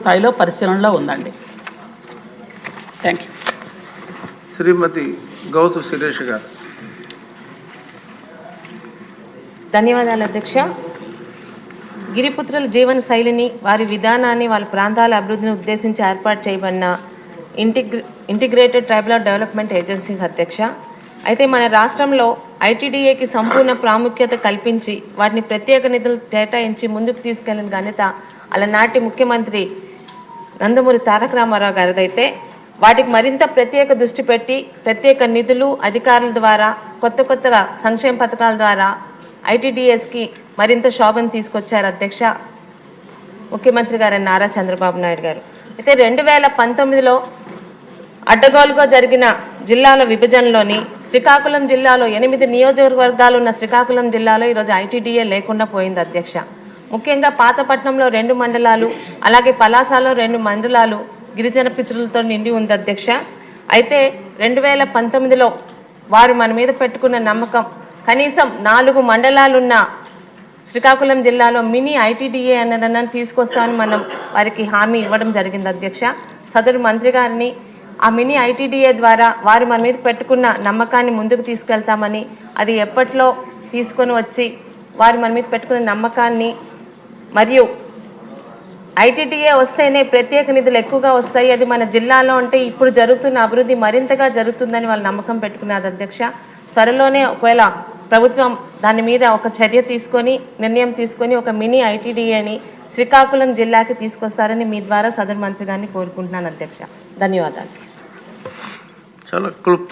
స్థాయిలో పరిశీలనలో ఉందండి. Thank you. శ్రీమతి గౌతు శిరీష్ గారు. ధన్యవాదాలు అధ్యక్ష. గిరిపుత్రుల జీవన శైలిని, వారి విధానాన్ని, వాళ్ళ ప్రాంతాల అభివృద్ధిని ఉద్దేశించి ఏర్పాటు చేయబడిన ఇంటిగ్రేటెడ్ ట్రైబల్ డెవలప్మెంట్ ఏజెన్సీస్ అధ్యక్ష. అయితే మన రాష్ట్రంలో ఐటీడీఏకి సంపూర్ణ ప్రాముఖ్యత కల్పించి వాటిని ప్రత్యేక నిధులు కేటాయించి ముందుకు తీసుకెళ్లిన ఘనత అలనాటి ముఖ్యమంత్రి నందమూరి తారక రామారావు గారిదైతే వాటికి మరింత ప్రత్యేక దృష్టి పెట్టి ప్రత్యేక నిధులు, అధికారుల ద్వారా, కొత్తగా సంక్షేమ పథకాల ద్వారా ఐటీడీఎస్కి మరింత శోభను తీసుకొచ్చారు అధ్యక్ష ముఖ్యమంత్రి గారు నారా చంద్రబాబు నాయుడు గారు. అయితే 2019లో అడ్డగోలుగా జరిగిన జిల్లాల విభజనలోని శ్రీకాకుళం జిల్లాలో 8 నియోజకవర్గాలు ఉన్న శ్రీకాకుళం జిల్లాలో ఈరోజు ఐటీడీఏ లేకుండా పోయింది అధ్యక్ష. ముఖ్యంగా పాతపట్నంలో 2 మండలాలు, అలాగే పలాసలో 2 మండలాలు గిరిజన పితృలతో నిండి ఉంది అధ్యక్ష. అయితే 2019లో వారు మన మీద పెట్టుకున్న నమ్మకం కనీసం 4 మండలాలున్న శ్రీకాకుళం జిల్లాలో మినీ ఐటీడీఏ అన్నదన్నా తీసుకొస్తామని మనం వారికి హామీ ఇవ్వడం జరిగింది అధ్యక్ష. సదరు మంత్రి గారిని ఆ మినీ ఐటీడీఏ ద్వారా వారు మన మీద పెట్టుకున్న నమ్మకాన్ని ముందుకు తీసుకెళ్తామని, అది ఎప్పట్లో తీసుకొని వచ్చి వారు మన మీద పెట్టుకున్న నమ్మకాన్ని, మరియు ఐటీడీఏ వస్తేనే ప్రత్యేక నిధులు ఎక్కువగా వస్తాయి, అది మన జిల్లాలో అంటే ఇప్పుడు జరుగుతున్న అభివృద్ధి మరింతగా జరుగుతుందని వాళ్ళు నమ్మకం పెట్టుకున్నారు అధ్యక్ష. త్వరలోనే ఒకవేళ ప్రభుత్వం దాని మీద ఒక చర్య తీసుకొని, నిర్ణయం తీసుకొని ఒక మినీ ఐటీడీఏని శ్రీకాకుళం జిల్లాకి తీసుకొస్తారని మీ ద్వారా సదరు మంత్రి గారిని కోరుకుంటున్నాను అధ్యక్ష. ధన్యవాదాలు. చాలా క్లుప్తంగా